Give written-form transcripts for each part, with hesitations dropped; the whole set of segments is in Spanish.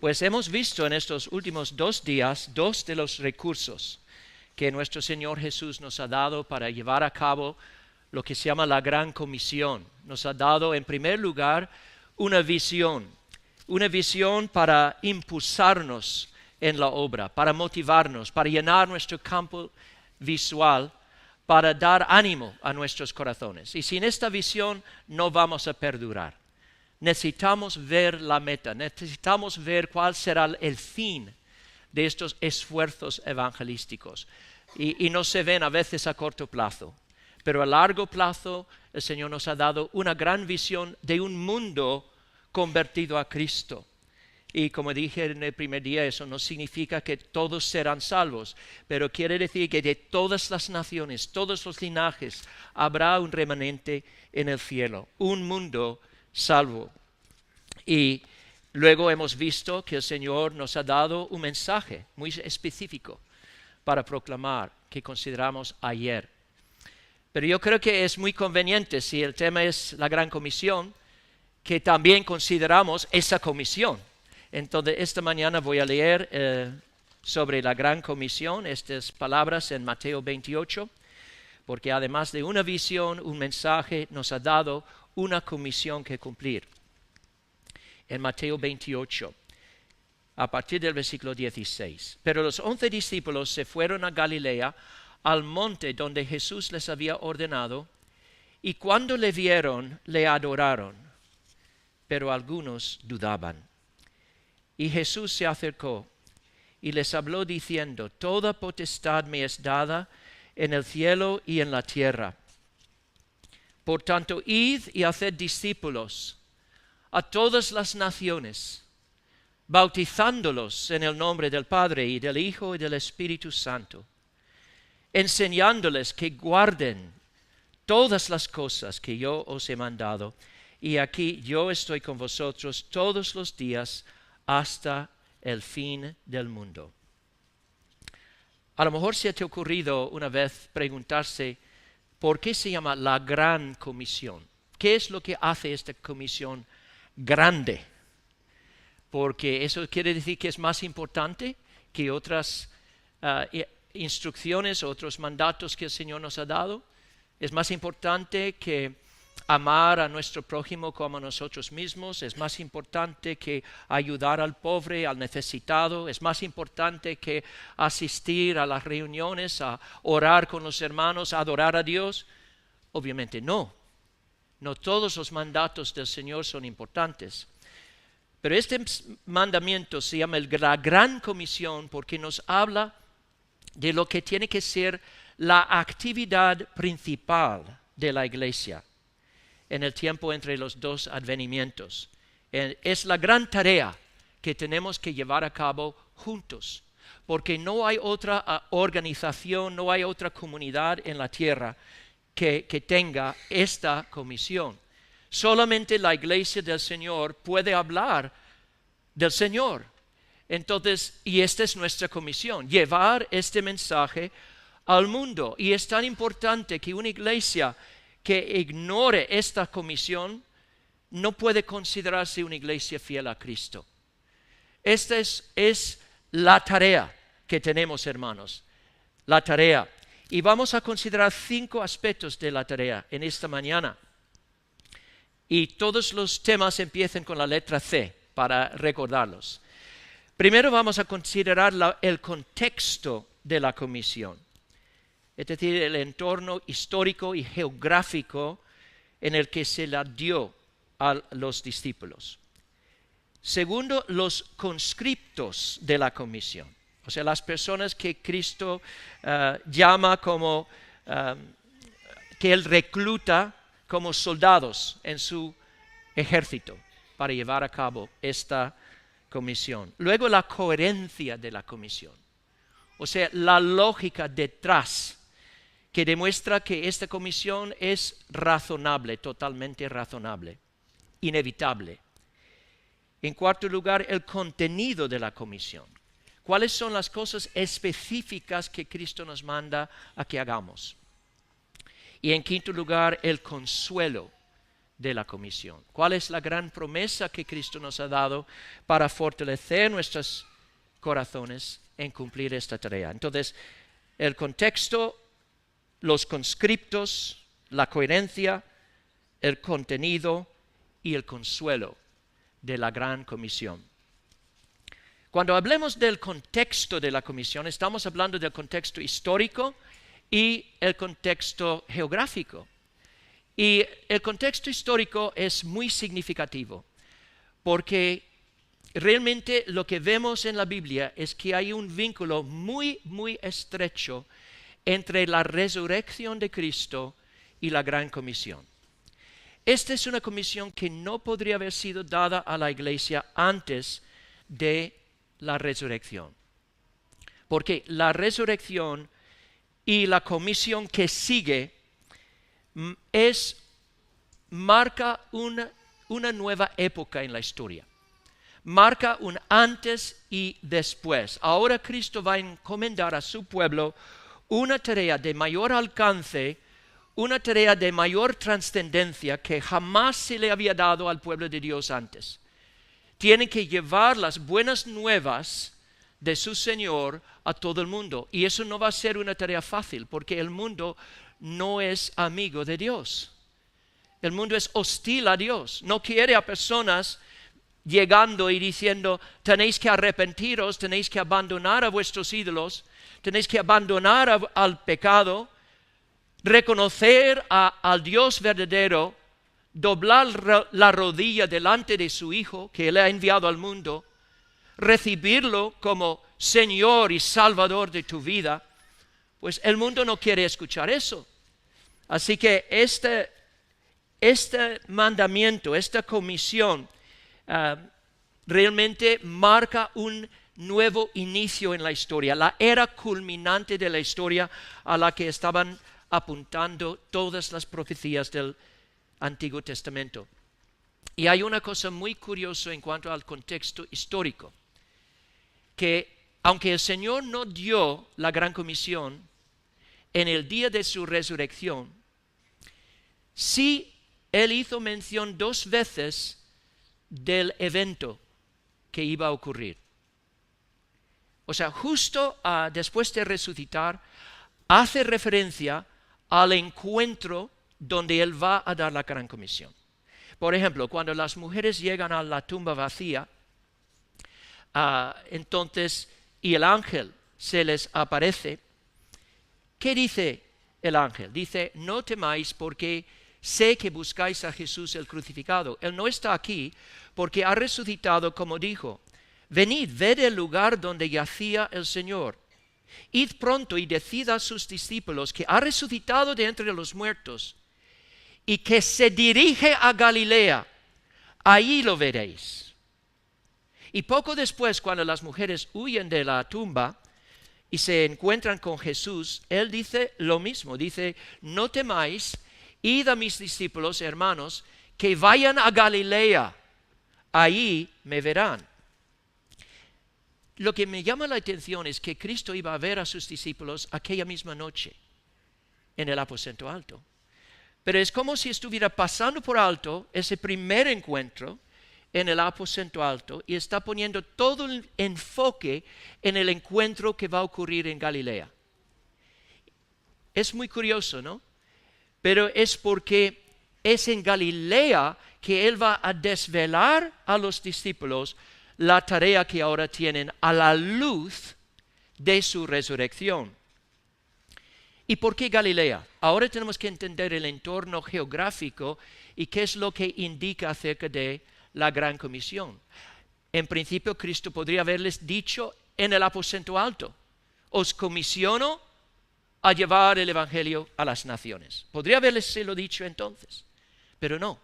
Pues hemos visto en estos últimos 2 días 2 de los recursos que nuestro Señor Jesús nos ha dado para llevar a cabo lo que se llama la Gran Comisión. Nos ha dado en primer lugar una visión para impulsarnos en la obra, para motivarnos, para llenar nuestro campo visual, para dar ánimo a nuestros corazones. Y sin esta visión no vamos a perdurar. Necesitamos ver la meta, necesitamos ver cuál será el fin de estos esfuerzos evangelísticos. Y no se ven a veces a corto plazo, pero a largo plazo el Señor nos ha dado una gran visión de un mundo convertido a Cristo. Y como dije en el primer día, eso no significa que todos serán salvos, pero quiere decir que de todas las naciones, todos los linajes, habrá un remanente en el cielo, un mundo salvo. Y luego hemos visto que el Señor nos ha dado un mensaje muy específico para proclamar, que consideramos ayer. Pero yo creo que es muy conveniente, si el tema es la Gran Comisión, que también consideramos esa comisión. Entonces, esta mañana voy a leer sobre la Gran Comisión, estas palabras en Mateo 28, porque además de una visión, un mensaje, nos ha dado una comisión que cumplir. En Mateo 28, a partir del versículo 16. Pero los 11 discípulos se fueron a Galilea, al monte donde Jesús les había ordenado, y cuando le vieron, le adoraron, pero algunos dudaban. Y Jesús se acercó y les habló diciendo: Toda potestad me es dada en el cielo y en la tierra. Por tanto, id y haced discípulos a todas las naciones, bautizándolos en el nombre del Padre y del Hijo y del Espíritu Santo, enseñándoles que guarden todas las cosas que yo os he mandado. Y aquí yo estoy con vosotros todos los días hasta el fin del mundo. A lo mejor se te ha ocurrido una vez preguntarse por qué se llama la Gran Comisión. ¿Qué es lo que hace esta comisión grande? Porque eso quiere decir que es más importante que otras instrucciones, otros mandatos que el Señor nos ha dado. Es más importante que amar a nuestro prójimo como a nosotros mismos. Es más importante que ayudar al pobre, al necesitado. Es más importante que asistir a las reuniones, a orar con los hermanos, a adorar a Dios. Obviamente no. No todos los mandatos del Señor son importantes. Pero este mandamiento se llama la Gran Comisión porque nos habla de lo que tiene que ser la actividad principal de la iglesia en el tiempo entre los dos advenimientos. Es la gran tarea que tenemos que llevar a cabo juntos, porque no hay otra organización, no hay otra comunidad en la tierra que tenga esta comisión. Solamente la iglesia del Señor puede hablar del Señor. Entonces, y esta es nuestra comisión, llevar este mensaje al mundo. Y es tan importante que una iglesia que ignore esta comisión no puede considerarse una iglesia fiel a Cristo. Esta es la tarea que tenemos, hermanos, la tarea. Y vamos a considerar 5 aspectos de la tarea en esta mañana. Y todos los temas empiezan con la letra C para recordarlos. Primero vamos a considerar el contexto de la comisión, es decir, el entorno histórico y geográfico en el que se la dio a los discípulos. Segundo, los conscriptos de la comisión, o sea, las personas que Cristo llama como, que Él recluta como soldados en su ejército para llevar a cabo esta comisión. Luego, la coherencia de la comisión, o sea, la lógica detrás, que demuestra que esta comisión es razonable, totalmente razonable, inevitable. En cuarto lugar, el contenido de la comisión. ¿Cuáles son las cosas específicas que Cristo nos manda a que hagamos? Y en quinto lugar, el consuelo de la comisión. ¿Cuál es la gran promesa que Cristo nos ha dado para fortalecer nuestros corazones en cumplir esta tarea? Entonces, el contexto, los conscriptos, la coherencia, el contenido y el consuelo de la gran comisión. Cuando hablemos del contexto de la comisión, estamos hablando del contexto histórico y el contexto geográfico. Y el contexto histórico es muy significativo, porque realmente lo que vemos en la Biblia es que hay un vínculo muy, muy estrecho entre la resurrección de Cristo y la gran comisión. Esta es una comisión que no podría haber sido dada a la iglesia antes de la resurrección. Porque la resurrección y la comisión que sigue marca una nueva época en la historia. Marca un antes y después. Ahora Cristo va a encomendar a su pueblo una tarea de mayor alcance, una tarea de mayor trascendencia que jamás se le había dado al pueblo de Dios antes. Tienen que llevar las buenas nuevas de su Señor a todo el mundo. Y eso no va a ser una tarea fácil, porque el mundo no es amigo de Dios. El mundo es hostil a Dios. No quiere a personas llegando y diciendo: tenéis que arrepentiros, tenéis que abandonar a vuestros ídolos, tenéis que abandonar al pecado, reconocer al Dios verdadero, doblar la rodilla delante de su Hijo que Él ha enviado al mundo, recibirlo como Señor y Salvador de tu vida. Pues el mundo no quiere escuchar eso. Así que este mandamiento, esta comisión, realmente marca un nuevo inicio en la historia, la era culminante de la historia a la que estaban apuntando todas las profecías del Antiguo Testamento. Y hay una cosa muy curiosa en cuanto al contexto histórico, que aunque el Señor no dio la gran comisión en el día de su resurrección, sí Él hizo mención 2 veces del evento que iba a ocurrir. O sea, justo después de resucitar, hace referencia al encuentro donde Él va a dar la gran comisión. Por ejemplo, cuando las mujeres llegan a la tumba vacía, entonces, y el ángel se les aparece, ¿qué dice el ángel? Dice: no temáis, porque sé que buscáis a Jesús el crucificado. Él no está aquí porque ha resucitado como dijo. Venid, ved el lugar donde yacía el Señor. Id pronto y decid a sus discípulos que ha resucitado de entre los muertos y que se dirige a Galilea. Ahí lo veréis. Y poco después, cuando las mujeres huyen de la tumba y se encuentran con Jesús, Él dice lo mismo. Dice: no temáis, id a mis discípulos, hermanos, que vayan a Galilea. Ahí me verán. Lo que me llama la atención es que Cristo iba a ver a sus discípulos aquella misma noche en el aposento alto. Pero es como si estuviera pasando por alto ese primer encuentro en el aposento alto y está poniendo todo el enfoque en el encuentro que va a ocurrir en Galilea. Es muy curioso, ¿no? Pero es porque es en Galilea que Él va a desvelar a los discípulos la tarea que ahora tienen a la luz de su resurrección. ¿Y por qué Galilea? Ahora tenemos que entender el entorno geográfico y qué es lo que indica acerca de la gran comisión. En principio, Cristo podría haberles dicho en el aposento alto: os comisiono a llevar el evangelio a las naciones. Podría haberles lo dicho entonces, pero no.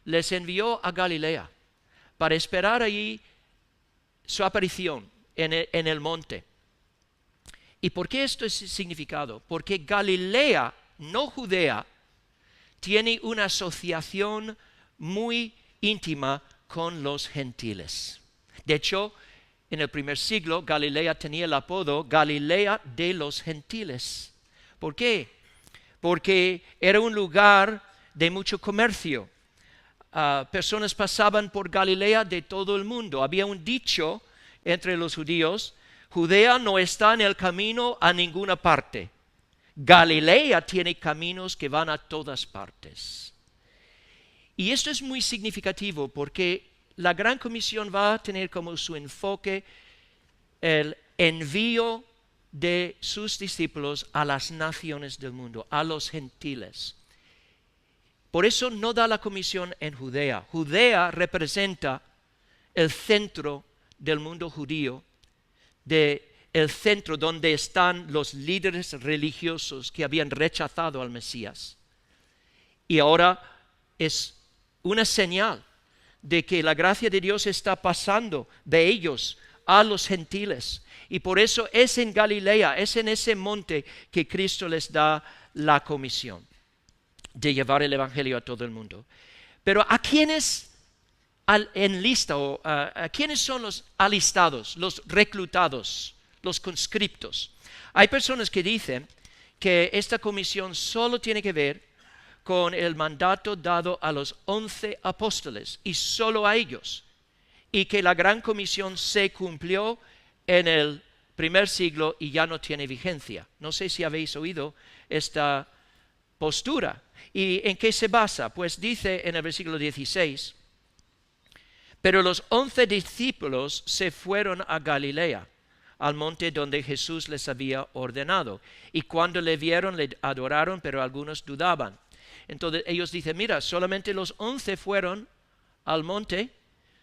Les envió a Galilea para esperar allí su aparición en el monte. ¿Y por qué esto es significado? Porque Galilea, no Judea, tiene una asociación muy íntima con los gentiles. De hecho, en el primer siglo, Galilea tenía el apodo Galilea de los gentiles. ¿Por qué? Porque era un lugar de mucho comercio, personas pasaban por Galilea de todo el mundo. Había un dicho entre los judíos: Judea no está en el camino a ninguna parte. Galilea tiene caminos que van a todas partes. Y esto es muy significativo porque la Gran Comisión va a tener como su enfoque el envío de sus discípulos a las naciones del mundo, a los gentiles. Por eso no da la comisión en Judea. Judea representa el centro del mundo judío, el centro donde están los líderes religiosos que habían rechazado al Mesías. Y ahora es una señal de que la gracia de Dios está pasando de ellos a los gentiles. Y por eso es en Galilea, es en ese monte que Cristo les da la comisión de llevar el evangelio a todo el mundo. Pero ¿a quiénes enlista o a quiénes son los alistados, los reclutados, los conscriptos? Hay personas que dicen que esta comisión solo tiene que ver con el mandato dado a los 11 apóstoles y solo a ellos, y que la gran comisión se cumplió en el primer siglo y ya no tiene vigencia. No sé si habéis oído esta postura. ¿Y en qué se basa? Pues dice en el versículo 16: pero los 11 discípulos se fueron a Galilea, al monte donde Jesús les había ordenado. Y cuando le vieron, le adoraron, pero algunos dudaban. Entonces ellos dicen: mira, solamente los 11 fueron al monte,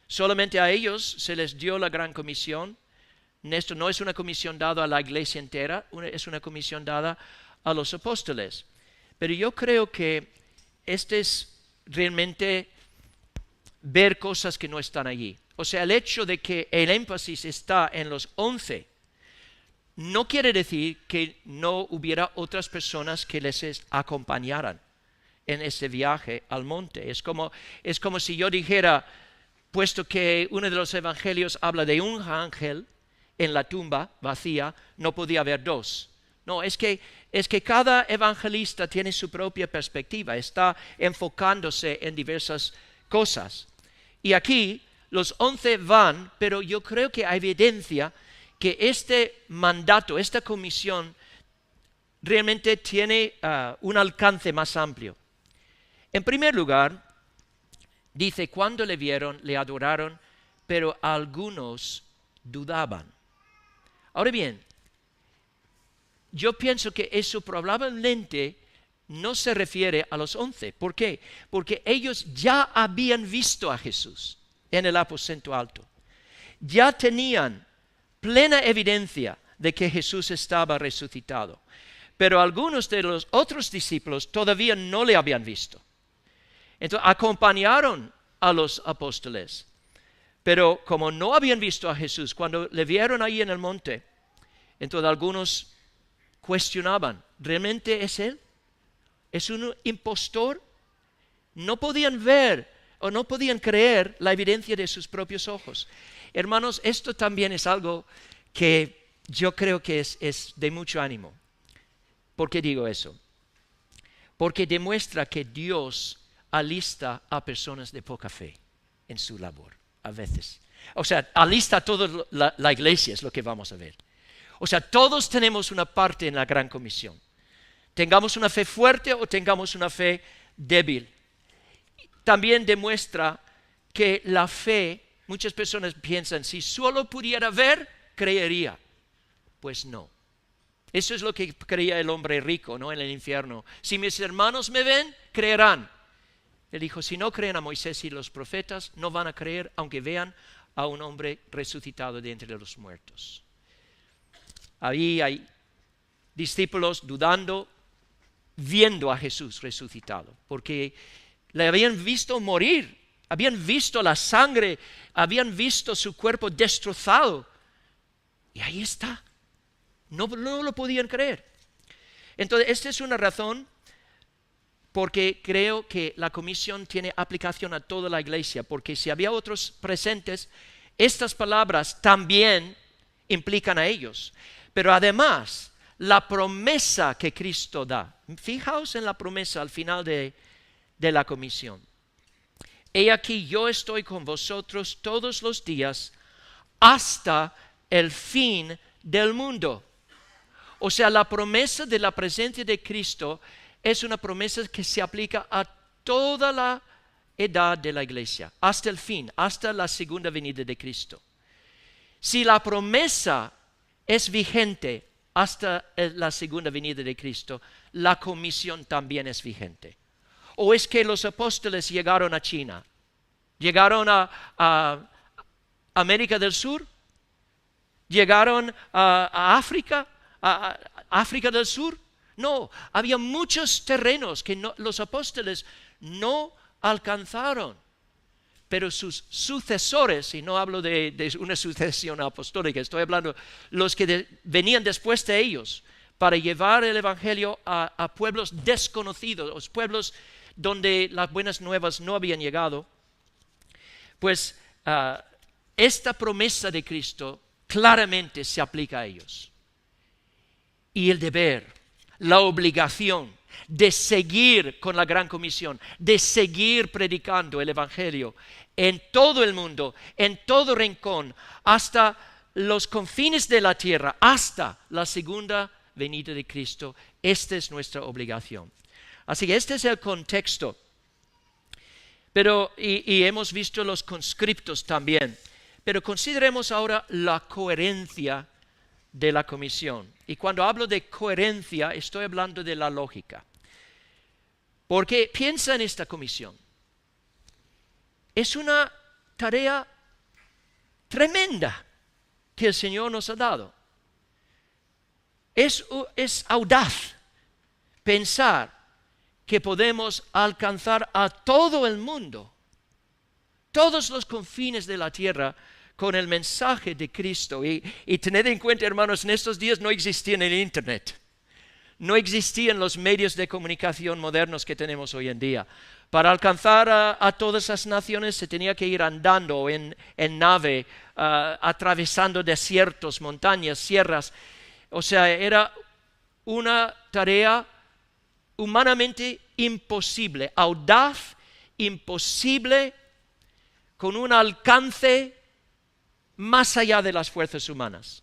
solamente a ellos se les dio la gran comisión. Esto no es una comisión dada a la iglesia entera, es una comisión dada a los apóstoles. Pero yo creo que este es realmente ver cosas que no están allí. O sea, el hecho de que el énfasis está en los 11 no quiere decir que no hubiera otras personas que les acompañaran en ese viaje al monte. Es como si yo dijera, puesto que uno de los evangelios habla de un ángel en la tumba vacía, no podía haber dos. No, es que cada evangelista tiene su propia perspectiva, está enfocándose en diversas cosas. Y aquí los 11 van, pero yo creo que hay evidencia que este mandato, esta comisión, realmente tiene un alcance más amplio. En primer lugar, dice: cuando le vieron, le adoraron, pero algunos dudaban. Ahora bien, yo pienso que eso probablemente no se refiere a los 11. ¿Por qué? Porque ellos ya habían visto a Jesús en el aposento alto. Ya tenían plena evidencia de que Jesús estaba resucitado. Pero algunos de los otros discípulos todavía no le habían visto. Entonces acompañaron a los apóstoles. Pero como no habían visto a Jesús, cuando le vieron ahí en el monte, entonces algunos cuestionaban: ¿realmente es Él? ¿Es un impostor? No podían ver o no podían creer la evidencia de sus propios ojos. Hermanos, esto también es algo que yo creo que es de mucho ánimo. ¿Por qué digo eso? Porque demuestra que Dios alista a personas de poca fe en su labor, a veces. O sea, alista a toda la iglesia, es lo que vamos a ver. O sea, todos tenemos una parte en la gran comisión. Tengamos una fe fuerte o tengamos una fe débil. También demuestra que la fe, muchas personas piensan: si solo pudiera ver, creería. Pues no. Eso es lo que creía el hombre rico, ¿no? En el infierno. Si mis hermanos me ven, creerán. Él dijo: si no creen a Moisés y los profetas, no van a creer aunque vean a un hombre resucitado de entre los muertos. Ahí hay discípulos dudando, viendo a Jesús resucitado, porque le habían visto morir, habían visto la sangre, habían visto su cuerpo destrozado. Y ahí está. No lo podían creer. Entonces, esta es una razón porque creo que la comisión tiene aplicación a toda la iglesia, porque si había otros presentes, estas palabras también implican a ellos. Pero además, la promesa que Cristo da. Fijaos en la promesa al final de la comisión. he aquí yo estoy con vosotros todos los días hasta el fin del mundo. O sea, la promesa de la presencia de Cristo es una promesa que se aplica a toda la edad de la iglesia, hasta el fin, hasta la segunda venida de Cristo. Si la promesa es vigente hasta la segunda venida de Cristo, la comisión también es vigente. ¿O es que los apóstoles llegaron a China? ¿Llegaron a América del Sur? ¿Llegaron a África? ¿A África del Sur? No, había muchos terrenos que los apóstoles no alcanzaron. Pero sus sucesores, y no hablo de una sucesión apostólica, estoy hablando de los que venían después de ellos, para llevar el evangelio a pueblos desconocidos, los pueblos donde las buenas nuevas no habían llegado, pues esta promesa de Cristo claramente se aplica a ellos. Y el deber, la obligación de seguir con la gran comisión, de seguir predicando el evangelio en todo el mundo, en todo rincón, hasta los confines de la tierra, hasta la segunda venida de Cristo. Esta es nuestra obligación. Así que este es el contexto. Pero, y hemos visto los conscriptos también. Pero consideremos ahora la coherencia de la comisión. Y cuando hablo de coherencia, estoy hablando de la lógica. Porque piensa en esta comisión. Es una tarea tremenda que el Señor nos ha dado. Es audaz pensar que podemos alcanzar a todo el mundo, todos los confines de la tierra, con el mensaje de Cristo. Y tened en cuenta, hermanos, en estos días no existía el Internet. No existían los medios de comunicación modernos que tenemos hoy en día. Para alcanzar a todas las naciones se tenía que ir andando en nave, atravesando desiertos, montañas, sierras. O sea, era una tarea humanamente imposible, audaz, imposible, con un alcance más allá de las fuerzas humanas.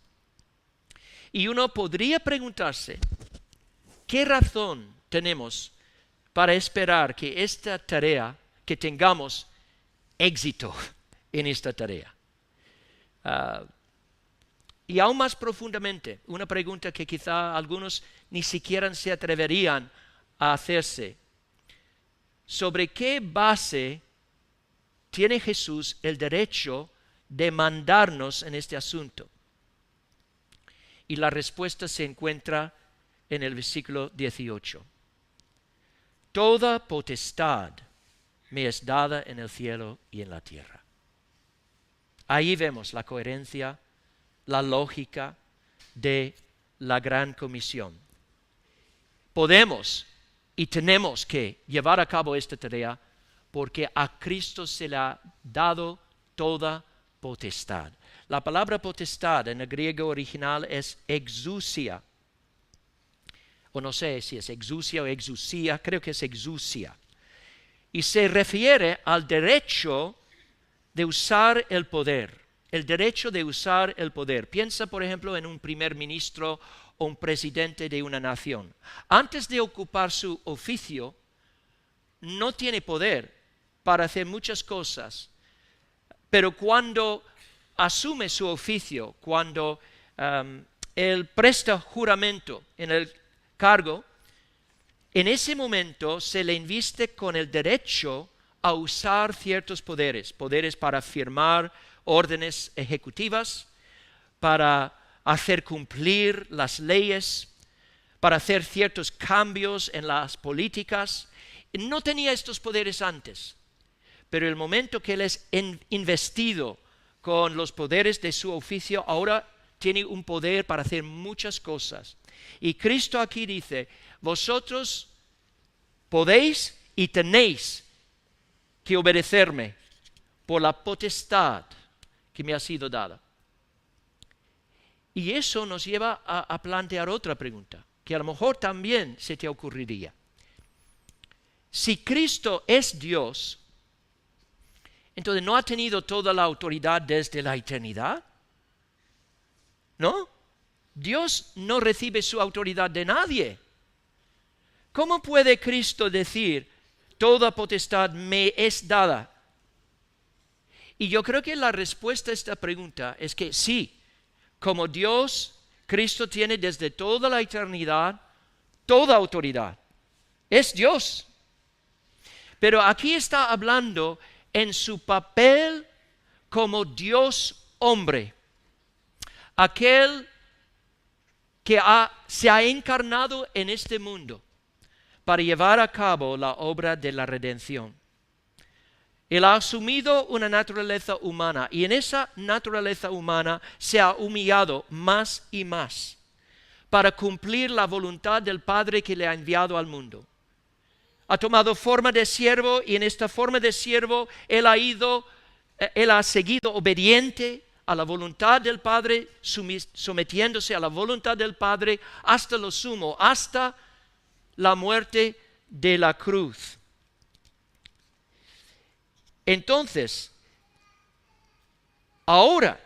Y uno podría preguntarse, ¿qué razón tenemos para esperar que esta tarea, que tengamos éxito en esta tarea? Y aún más profundamente, una pregunta que quizá algunos ni siquiera se atreverían a hacerse. ¿Sobre qué base tiene Jesús el derecho de mandarnos en este asunto? Y la respuesta se encuentra en el versículo 18. Toda potestad me es dada en el cielo y en la tierra. Ahí vemos la coherencia, la lógica de la gran comisión. Podemos y tenemos que llevar a cabo esta tarea porque a Cristo se le ha dado toda potestad. La palabra potestad en el griego original es exousia. O no sé si es exousia o exousia, creo que es exousia. Y se refiere al derecho de usar el poder. El derecho de usar el poder. Piensa, por ejemplo, en un primer ministro o un presidente de una nación. Antes de ocupar su oficio, no tiene poder para hacer muchas cosas. Pero cuando asume su oficio, cuando él presta juramento en el cargo, en ese momento se le inviste con el derecho a usar ciertos poderes. Poderes para firmar órdenes ejecutivas, para hacer cumplir las leyes, para hacer ciertos cambios en las políticas. No tenía estos poderes antes, pero el momento que él es investido con los poderes de su oficio, ahora tiene un poder para hacer muchas cosas. Y Cristo aquí dice, vosotros podéis y tenéis que obedecerme por la potestad que me ha sido dada. Y eso nos lleva a plantear otra pregunta, que a lo mejor también se te ocurriría. Si Cristo es Dios, Entonces, ¿no ha tenido toda la autoridad desde la eternidad? ¿No? Dios no recibe su autoridad de nadie. ¿Cómo puede Cristo decir, toda potestad me es dada? Y yo creo que la respuesta a esta pregunta es que sí, como Dios, Cristo tiene desde toda la eternidad toda autoridad. Es Dios. Pero aquí está hablando en su papel como Dios hombre. Aquel que se ha encarnado en este mundo para llevar a cabo la obra de la redención. Él ha asumido una naturaleza humana y en esa naturaleza humana se ha humillado más y más para cumplir la voluntad del Padre que le ha enviado al mundo. Ha tomado forma de siervo y en esta forma de siervo él ha seguido obediente a la voluntad del Padre, sometiéndose a la voluntad del Padre hasta lo sumo, hasta la muerte de la cruz. Entonces, ahora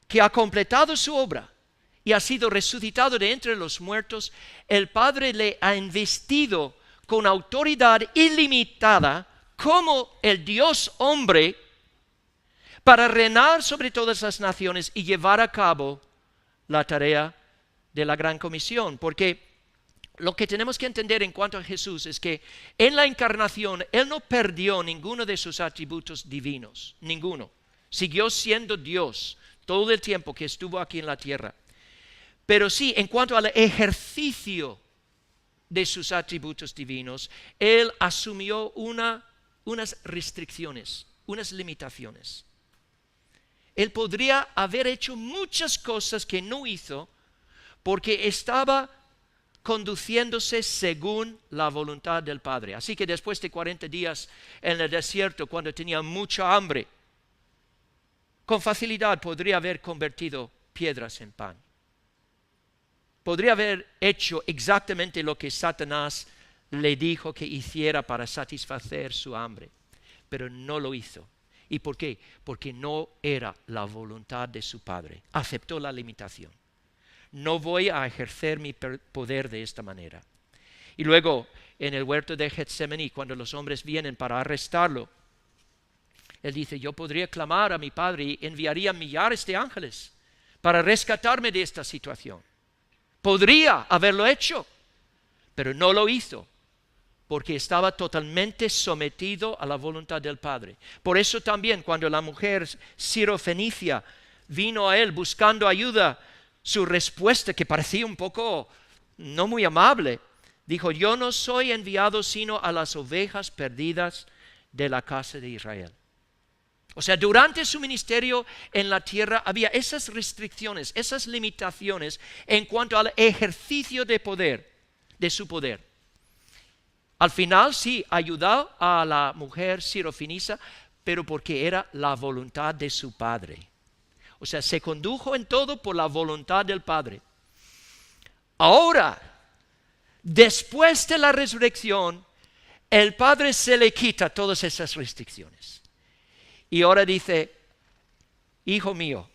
que ha completado su obra y ha sido resucitado de entre los muertos, el Padre le ha investido con autoridad ilimitada como el Dios hombre para reinar sobre todas las naciones y llevar a cabo la tarea de la gran comisión. Porque lo que tenemos que entender en cuanto a Jesús es que en la encarnación Él no perdió ninguno de sus atributos divinos, ninguno. Siguió siendo Dios todo el tiempo que estuvo aquí en la tierra. Pero sí, en cuanto al ejercicio de sus atributos divinos, Él asumió unas restricciones, unas limitaciones. Él podría haber hecho muchas cosas que no hizo porque estaba conduciéndose según la voluntad del Padre. Así que después de 40 días en el desierto, cuando tenía mucha hambre, con facilidad podría haber convertido piedras en pan. Podría haber hecho exactamente lo que Satanás le dijo que hiciera para satisfacer su hambre, pero no lo hizo. ¿Y por qué? Porque no era la voluntad de su Padre. Aceptó la limitación. No voy a ejercer mi poder de esta manera. Y luego, en el huerto de Getsemaní, cuando los hombres vienen para arrestarlo, Él dice, yo podría clamar a mi Padre y enviaría millares de ángeles para rescatarme de esta situación. Podría haberlo hecho, pero no lo hizo, porque estaba totalmente sometido a la voluntad del Padre. Por eso también cuando la mujer sirofenicia vino a Él buscando ayuda, su respuesta, que parecía un poco no muy amable, dijo, yo no soy enviado sino a las ovejas perdidas de la casa de Israel. O sea, durante su ministerio en la tierra había esas restricciones, esas limitaciones en cuanto al ejercicio de poder, de su poder. Al final sí ayudó a la mujer sirofenicia, pero porque era la voluntad de su Padre. O sea, se condujo en todo por la voluntad del Padre. Ahora, después de la resurrección, el Padre se le quita todas esas restricciones. Y ahora dice, hijo mío,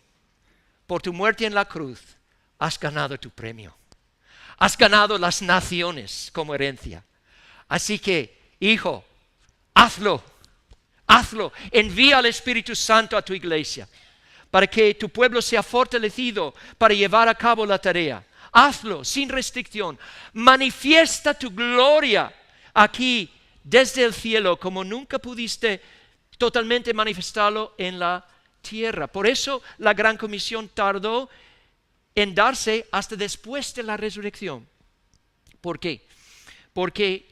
por tu muerte en la cruz, has ganado tu premio. Has ganado las naciones como herencia. Así que, hijo, hazlo. Envía al Espíritu Santo a tu iglesia para que tu pueblo sea fortalecido para llevar a cabo la tarea. Hazlo sin restricción. Manifiesta tu gloria aquí desde el cielo como nunca pudiste totalmente manifestarlo en la tierra. Por eso la gran comisión tardó en darse hasta después de la resurrección. ¿Por qué? Porque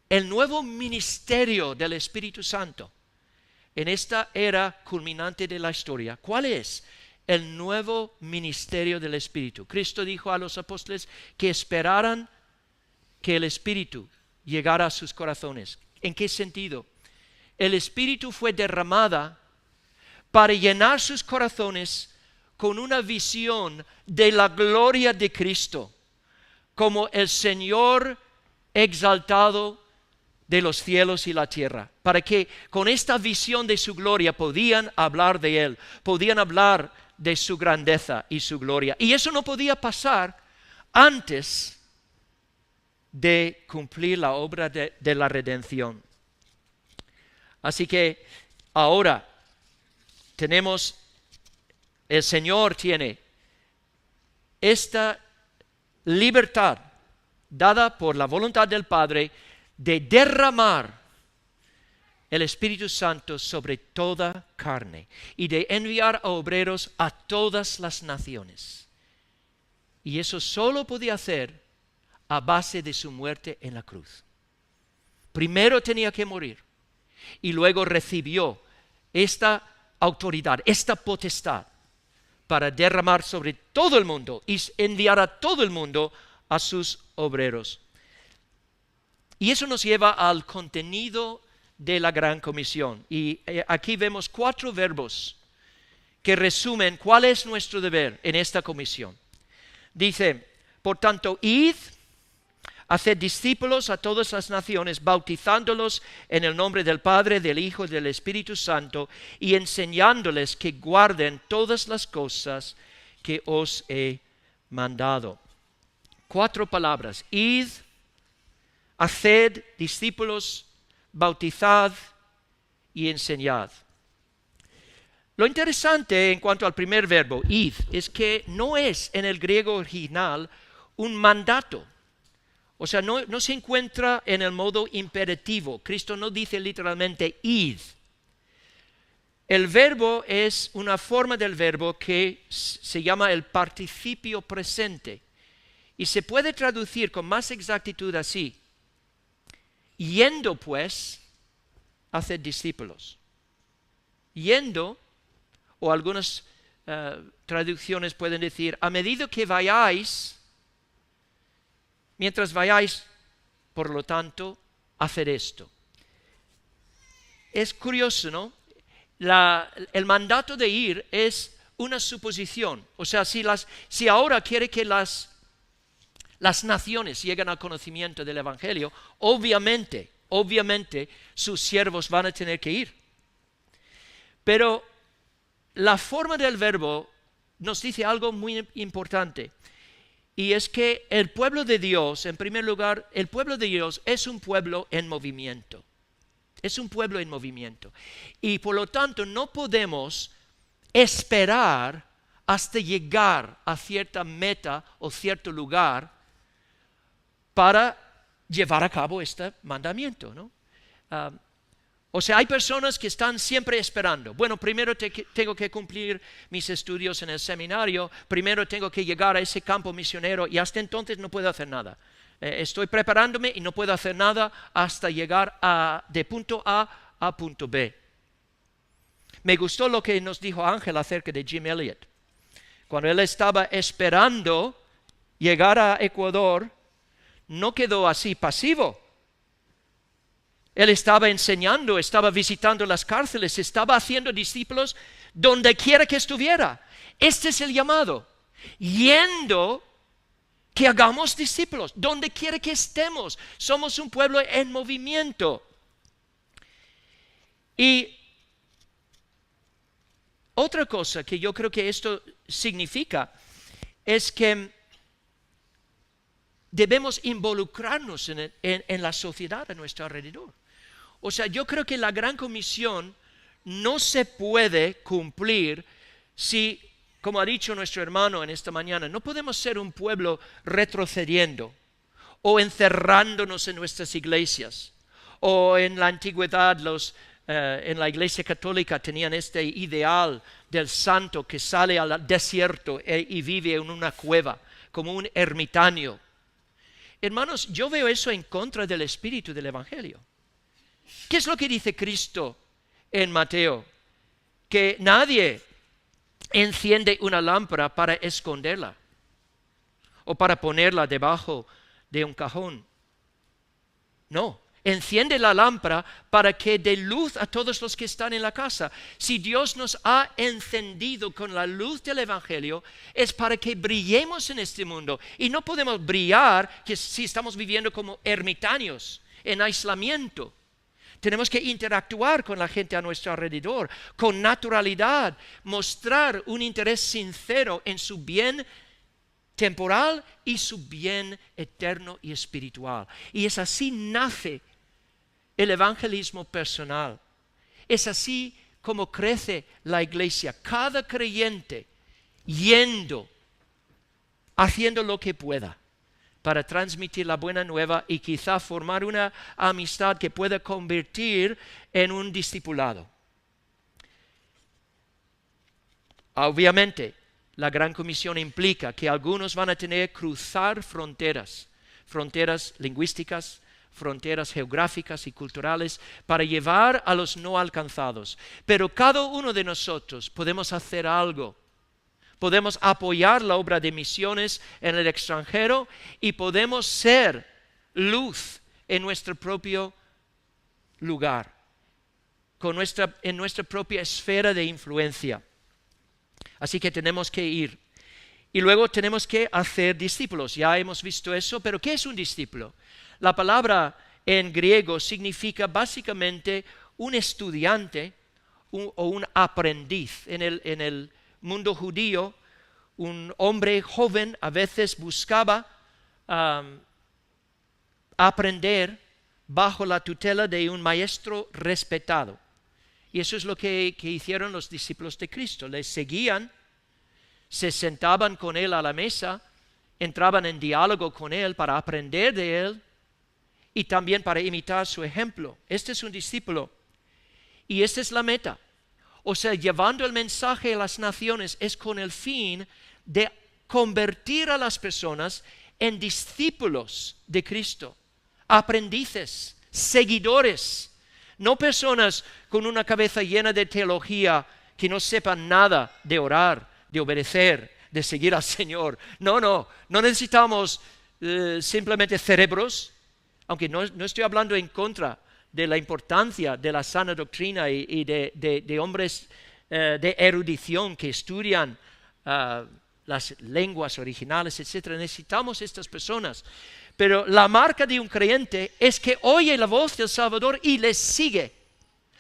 el nuevo ministerio del Espíritu Santo en esta era culminante de la historia, ¿cuál es? El nuevo ministerio del Espíritu. Cristo dijo a los apóstoles que esperaran que el Espíritu llegara a sus corazones. ¿En qué sentido? El Espíritu fue derramada para llenar sus corazones con una visión de la gloria de Cristo, como el Señor exaltado de los cielos y la tierra, para que con esta visión de su gloria podían hablar de Él, podían hablar de su grandeza y su gloria. Y eso no podía pasar antes de cumplir la obra de la redención. Así que ahora el Señor tiene esta libertad dada por la voluntad del Padre de derramar el Espíritu Santo sobre toda carne y de enviar a obreros a todas las naciones. Y eso solo podía hacer a base de su muerte en la cruz. Primero tenía que morir y luego recibió esta autoridad, esta potestad para derramar sobre todo el mundo y enviar a todo el mundo a sus obreros. Y eso nos lleva al contenido de la Gran Comisión. Y aquí vemos 4 verbos que resumen cuál es nuestro deber en esta comisión. Dice, por tanto, id, haced discípulos a todas las naciones, bautizándolos en el nombre del Padre, del Hijo y del Espíritu Santo, y enseñándoles que guarden todas las cosas que os he mandado. 4 palabras: id, haced discípulos, bautizad y enseñad. Lo interesante en cuanto al primer verbo, id, es que no es en el griego original un mandato. O sea, no se encuentra en el modo imperativo. Cristo no dice literalmente id. El verbo es una forma del verbo que se llama el participio presente. Y se puede traducir con más exactitud así: yendo pues, haced discípulos. Yendo, o algunas traducciones pueden decir, a medida que vayáis, mientras vayáis, por lo tanto, haced esto. Es curioso, ¿no? El mandato de ir es una suposición. O sea, si ahora quiere que las naciones lleguen al conocimiento del Evangelio, obviamente sus siervos van a tener que ir. Pero la forma del verbo nos dice algo muy importante. Y es que el pueblo de Dios, en primer lugar, el pueblo de Dios es un pueblo en movimiento. Es un pueblo en movimiento. Y por lo tanto no podemos esperar hasta llegar a cierta meta o cierto lugar para llevar a cabo este mandamiento, ¿no? O sea, hay personas que están siempre esperando. Bueno, primero tengo que cumplir mis estudios en el seminario, primero tengo que llegar a ese campo misionero y hasta entonces no puedo hacer nada. Estoy preparándome y no puedo hacer nada hasta llegar de punto A a punto B. Me gustó lo que nos dijo Ángel acerca de Jim Elliot. Cuando él estaba esperando llegar a Ecuador, no quedó así pasivo. Él estaba enseñando, estaba visitando las cárceles, estaba haciendo discípulos donde quiera que estuviera. Este es el llamado. Yendo, que hagamos discípulos, donde quiera que estemos. Somos un pueblo en movimiento. Y otra cosa que yo creo que esto significa es que debemos involucrarnos en la sociedad a nuestro alrededor. O sea, yo creo que la Gran Comisión no se puede cumplir si, como ha dicho nuestro hermano en esta mañana, no podemos ser un pueblo retrocediendo o encerrándonos en nuestras iglesias. O en la antigüedad en la Iglesia Católica tenían este ideal del santo que sale al desierto y vive en una cueva como un ermitaño. Hermanos, yo veo eso en contra del espíritu del Evangelio. ¿Qué es lo que dice Cristo en Mateo? Que nadie enciende una lámpara para esconderla o para ponerla debajo de un cajón. No, enciende la lámpara para que dé luz a todos los que están en la casa. Si Dios nos ha encendido con la luz del Evangelio, es para que brillemos en este mundo. Y no podemos brillar si estamos viviendo como ermitaños en aislamiento. Tenemos que interactuar con la gente a nuestro alrededor, con naturalidad, mostrar un interés sincero en su bien temporal y su bien eterno y espiritual. Y es así nace el evangelismo personal. Es así como crece la iglesia. Cada creyente yendo, haciendo lo que pueda para transmitir la buena nueva y quizá formar una amistad que pueda convertir en un discipulado. Obviamente, la Gran Comisión implica que algunos van a tener que cruzar fronteras lingüísticas, fronteras geográficas y culturales para llevar a los no alcanzados. Pero cada uno de nosotros podemos hacer algo. Podemos apoyar la obra de misiones en el extranjero y podemos ser luz en nuestro propio lugar, en nuestra propia esfera de influencia. Así que tenemos que ir. Y luego tenemos que hacer discípulos. Ya hemos visto eso, pero ¿qué es un discípulo? La palabra en griego significa básicamente un estudiante o un aprendiz. En el mundo judío, un hombre joven a veces buscaba aprender bajo la tutela de un maestro respetado. Y eso es lo que hicieron los discípulos de Cristo. Les seguían, se sentaban con él a la mesa, entraban en diálogo con él para aprender de él y también para imitar su ejemplo. Este es un discípulo y esta es la meta. O sea, llevando el mensaje a las naciones es con el fin de convertir a las personas en discípulos de Cristo, aprendices, seguidores, no personas con una cabeza llena de teología que no sepan nada de orar, de obedecer, de seguir al Señor. No necesitamos simplemente cerebros, aunque no estoy hablando en contra de la importancia de la sana doctrina y de hombres de erudición que estudian las lenguas originales, etc. Necesitamos estas personas. Pero la marca de un creyente es que oye la voz del Salvador y le sigue,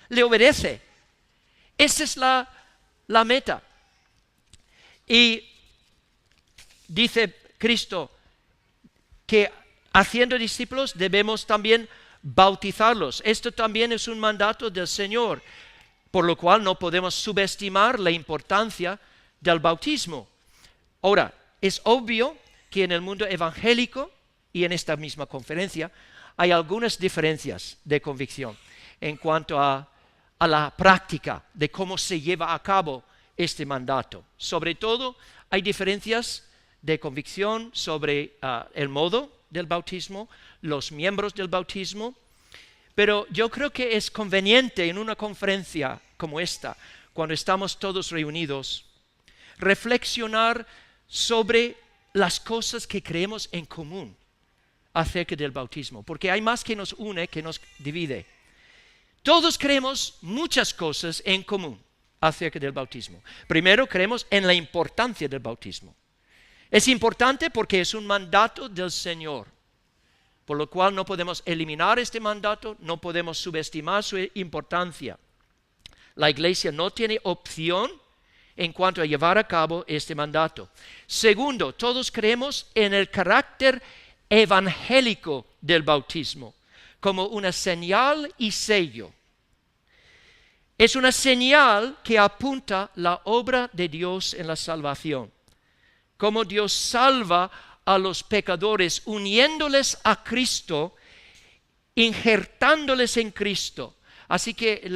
le obedece. Esa es la meta. Y dice Cristo que haciendo discípulos debemos también bautizarlos. Esto también es un mandato del Señor, por lo cual no podemos subestimar la importancia del bautismo. Ahora, es obvio que en el mundo evangélico y en esta misma conferencia hay algunas diferencias de convicción en cuanto a la práctica de cómo se lleva a cabo este mandato. Sobre todo, hay diferencias de convicción sobre el modo del bautismo, los miembros del bautismo, pero yo creo que es conveniente en una conferencia como esta, cuando estamos todos reunidos, reflexionar sobre las cosas que creemos en común acerca del bautismo, porque hay más que nos une que nos divide. Todos creemos muchas cosas en común acerca del bautismo. Primero, creemos en la importancia del bautismo. Es importante porque es un mandato del Señor, por lo cual no podemos eliminar este mandato, no podemos subestimar su importancia. La iglesia no tiene opción en cuanto a llevar a cabo este mandato. Segundo, todos creemos en el carácter evangélico del bautismo como una señal y sello. Es una señal que apunta la obra de Dios en la salvación. Como Dios salva a los pecadores uniéndoles a Cristo, injertándoles en Cristo. Así que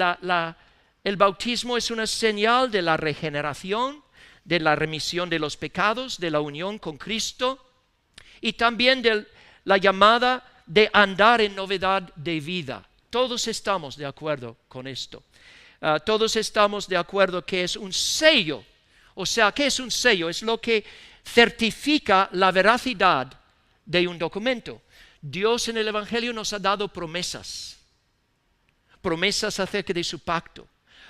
el bautismo es una señal de la regeneración, de la remisión de los pecados, de la unión con Cristo y también de la llamada de andar en novedad de vida. Todos estamos de acuerdo con esto. Todos estamos de acuerdo que es un sello. O sea, ¿qué es un sello? Es lo que certifica la veracidad de un documento. Dios en el Evangelio nos ha dado promesas. Promesas acerca de su pacto.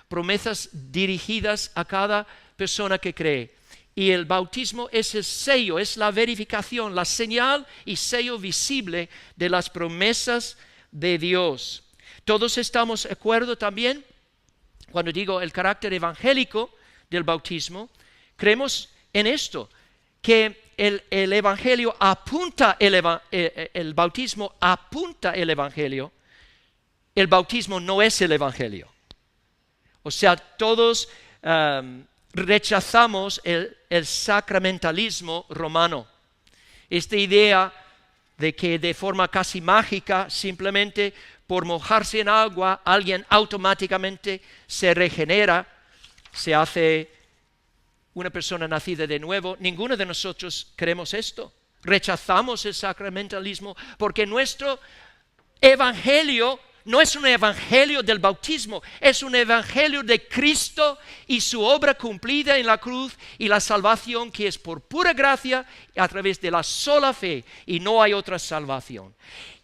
Promesas dirigidas a cada persona que cree. Y el bautismo es el sello, es la verificación, la señal y sello visible de las promesas de Dios. Todos estamos de acuerdo también, cuando digo el carácter evangélico del bautismo, creemos en esto, que el evangelio apunta, el bautismo apunta el evangelio, el bautismo no es el evangelio. O sea, todos rechazamos el sacramentalismo romano. Esta idea de que de forma casi mágica, simplemente por mojarse en agua, alguien automáticamente se regenera, se hace una persona nacida de nuevo. Ninguno de nosotros creemos esto. Rechazamos el sacramentalismo porque nuestro evangelio no es un evangelio del bautismo, es un evangelio de Cristo y su obra cumplida en la cruz y la salvación que es por pura gracia a través de la sola fe y no hay otra salvación.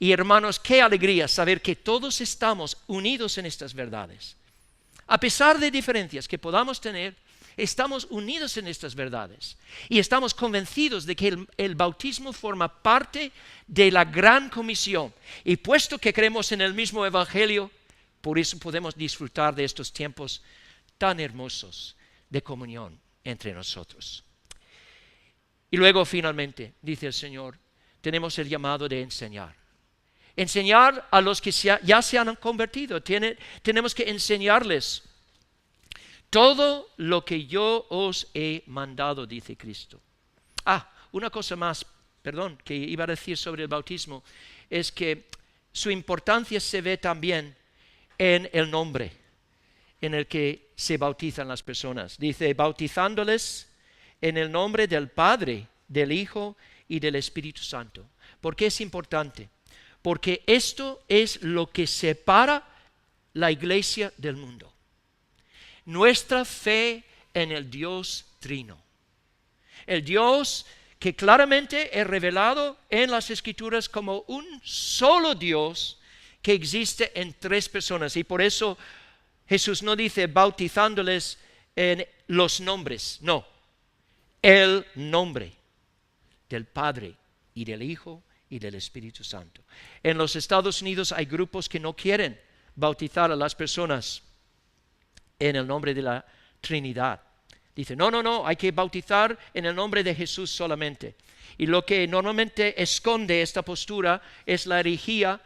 Y hermanos, qué alegría saber que todos estamos unidos en estas verdades. A pesar de diferencias que podamos tener, estamos unidos en estas verdades y estamos convencidos de que el bautismo forma parte de la gran comisión. Y puesto que creemos en el mismo evangelio, por eso podemos disfrutar de estos tiempos tan hermosos de comunión entre nosotros. Y luego finalmente, dice el Señor, tenemos el llamado de enseñar. Enseñar a los que ya se han convertido. Tenemos que enseñarles todo lo que yo os he mandado, dice Cristo. Una cosa más, que iba a decir sobre el bautismo, es que su importancia se ve también en el nombre en el que se bautizan las personas. Dice, bautizándoles en el nombre del Padre, del Hijo y del Espíritu Santo. ¿Por qué es importante? Porque esto es lo que separa la iglesia del mundo. Nuestra fe en el Dios Trino. El Dios que claramente es revelado en las Escrituras como un solo Dios que existe en tres personas. Y por eso Jesús no dice bautizándoles en los nombres, no. El nombre del Padre y del Hijo y del Espíritu Santo. En los Estados Unidos hay grupos que no quieren bautizar a las personas en el nombre de la Trinidad. Dice, no, hay que bautizar en el nombre de Jesús solamente. Y lo que normalmente esconde esta postura es la herejía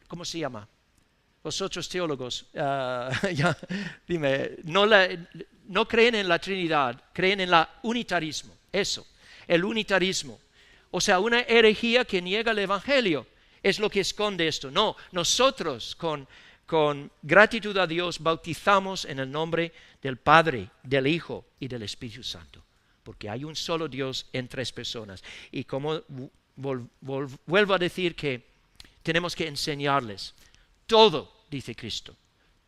¿cómo se llama? Los otros teólogos, no creen en la Trinidad, creen en el unitarismo. Eso, el unitarismo. O sea, una herejía que niega el Evangelio. Es lo que esconde esto. No, nosotros con gratitud a Dios bautizamos en el nombre del Padre, del Hijo y del Espíritu Santo. Porque hay un solo Dios en tres personas. Y como vuelvo a decir que tenemos que enseñarles todo, dice Cristo,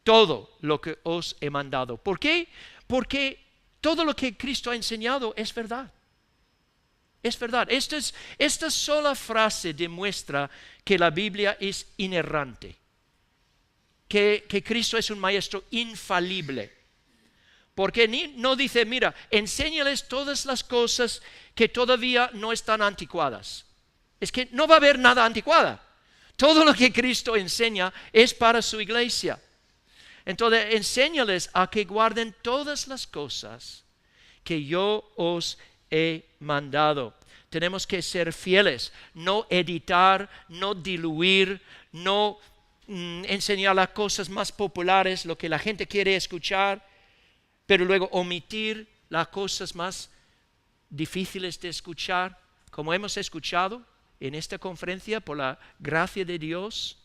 todo lo que os he mandado. ¿Por qué? Porque todo lo que Cristo ha enseñado es verdad. Es verdad. Esta sola frase demuestra que la Biblia es inerrante, que Cristo es un maestro infalible. Porque no dice, mira, enséñales todas las cosas que todavía no están anticuadas. Es que no va a haber nada anticuada. Todo lo que Cristo enseña es para su iglesia. Entonces, enséñales a que guarden todas las cosas que yo os he mandado. Tenemos que ser fieles, no editar, no diluir, no enseñar las cosas más populares, lo que la gente quiere escuchar, pero luego omitir las cosas más difíciles de escuchar, como hemos escuchado en esta conferencia por la gracia de Dios,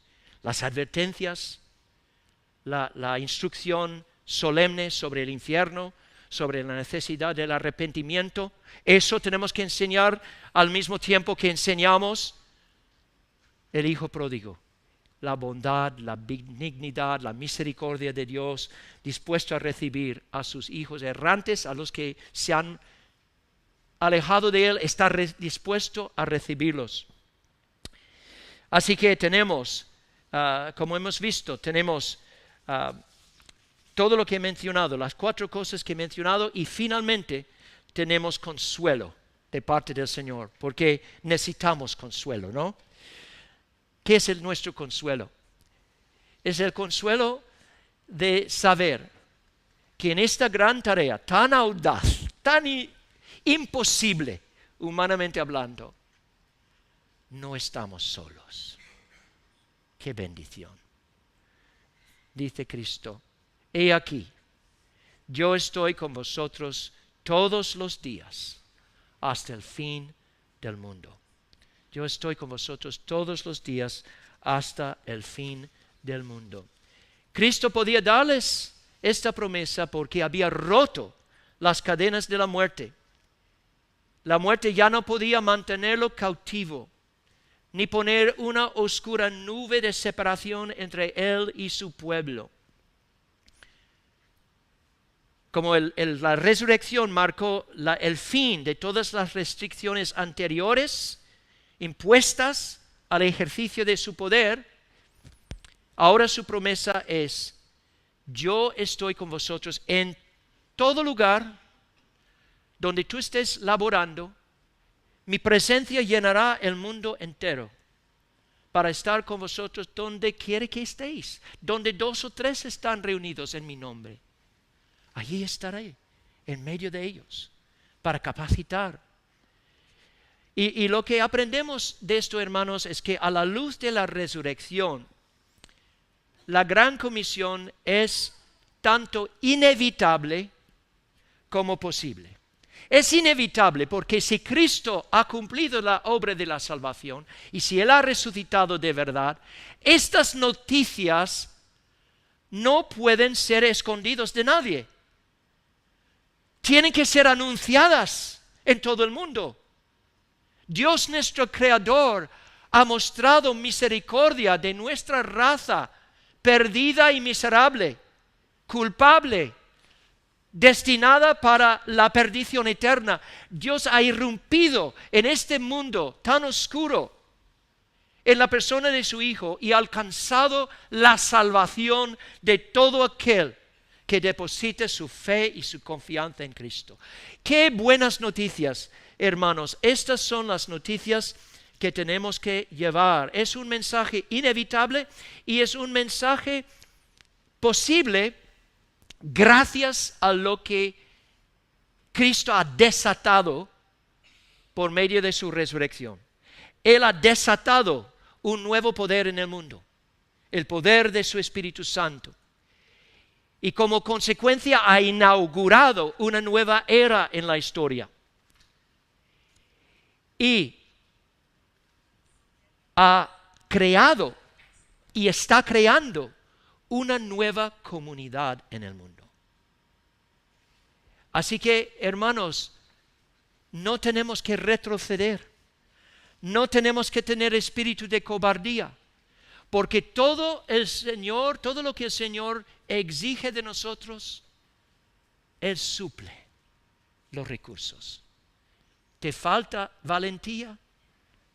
las advertencias, la instrucción solemne sobre el infierno, sobre la necesidad del arrepentimiento. Eso tenemos que enseñar al mismo tiempo que enseñamos el Hijo pródigo, la bondad, la benignidad, la misericordia de Dios, dispuesto a recibir a sus hijos errantes, a los que se han alejado de Él, está dispuesto a recibirlos. Así que tenemos, como hemos visto, tenemos todo lo que he mencionado, las 4 cosas que he mencionado, y finalmente tenemos consuelo. de parte del Señor, porque necesitamos consuelo, ¿no? ¿Qué es nuestro consuelo? Es el consuelo de saber que en esta gran tarea tan audaz, tan imposible, humanamente hablando, no estamos solos. ¡Qué bendición! Dice Cristo, he aquí, yo estoy con vosotros todos los días hasta el fin del mundo. Yo estoy con vosotros todos los días hasta el fin del mundo. Cristo podía darles esta promesa porque había roto las cadenas de la muerte. La muerte ya no podía mantenerlo cautivo, ni poner una oscura nube de separación entre él y su pueblo. Como la resurrección marcó el fin de todas las restricciones anteriores impuestas al ejercicio de su poder, ahora su promesa es: yo estoy con vosotros en todo lugar donde tú estés laborando. Mi presencia llenará el mundo entero para estar con vosotros donde quiere que estéis. Donde 2 o 3 están reunidos en mi nombre, allí estaré en medio de ellos para capacitar. Y lo que aprendemos de esto, hermanos, es que a la luz de la resurrección, la gran comisión es tanto inevitable como posible. Es inevitable porque si Cristo ha cumplido la obra de la salvación y si Él ha resucitado de verdad, estas noticias no pueden ser escondidas de nadie. Tienen que ser anunciadas en todo el mundo. Dios nuestro Creador ha mostrado misericordia de nuestra raza perdida y miserable, culpable, destinada para la perdición eterna. Dios ha irrumpido en este mundo tan oscuro en la persona de su Hijo y ha alcanzado la salvación de todo aquel que deposite su fe y su confianza en Cristo. ¡Qué buenas noticias, hermanos! Estas son las noticias que tenemos que llevar. Es un mensaje inevitable y es un mensaje posible gracias a lo que Cristo ha desatado por medio de su resurrección. Él ha desatado un nuevo poder en el mundo, el poder de su Espíritu Santo. Y como consecuencia ha inaugurado una nueva era en la historia. Y ha creado y está creando una nueva comunidad en el mundo. Así que, hermanos, no tenemos que retroceder. No tenemos que tener espíritu de cobardía. Porque todo lo que el Señor exige de nosotros, Él suple los recursos. ¿Te falta valentía?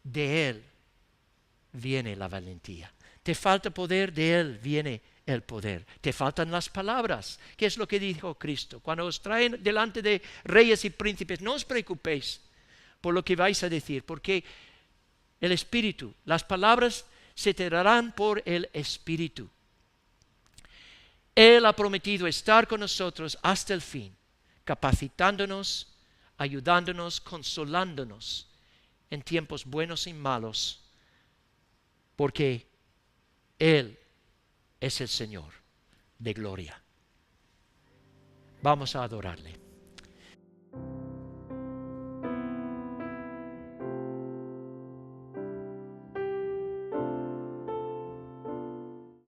De Él viene la valentía. ¿Te falta poder? De Él viene el poder. ¿Te faltan las palabras? ¿Qué es lo que dijo Cristo? Cuando os traen delante de reyes y príncipes, no os preocupéis por lo que vais a decir, porque el Espíritu, las palabras se te darán por el Espíritu. Él ha prometido estar con nosotros hasta el fin, capacitándonos, ayudándonos, consolándonos en tiempos buenos y malos, porque Él es el Señor de gloria. Vamos a adorarle.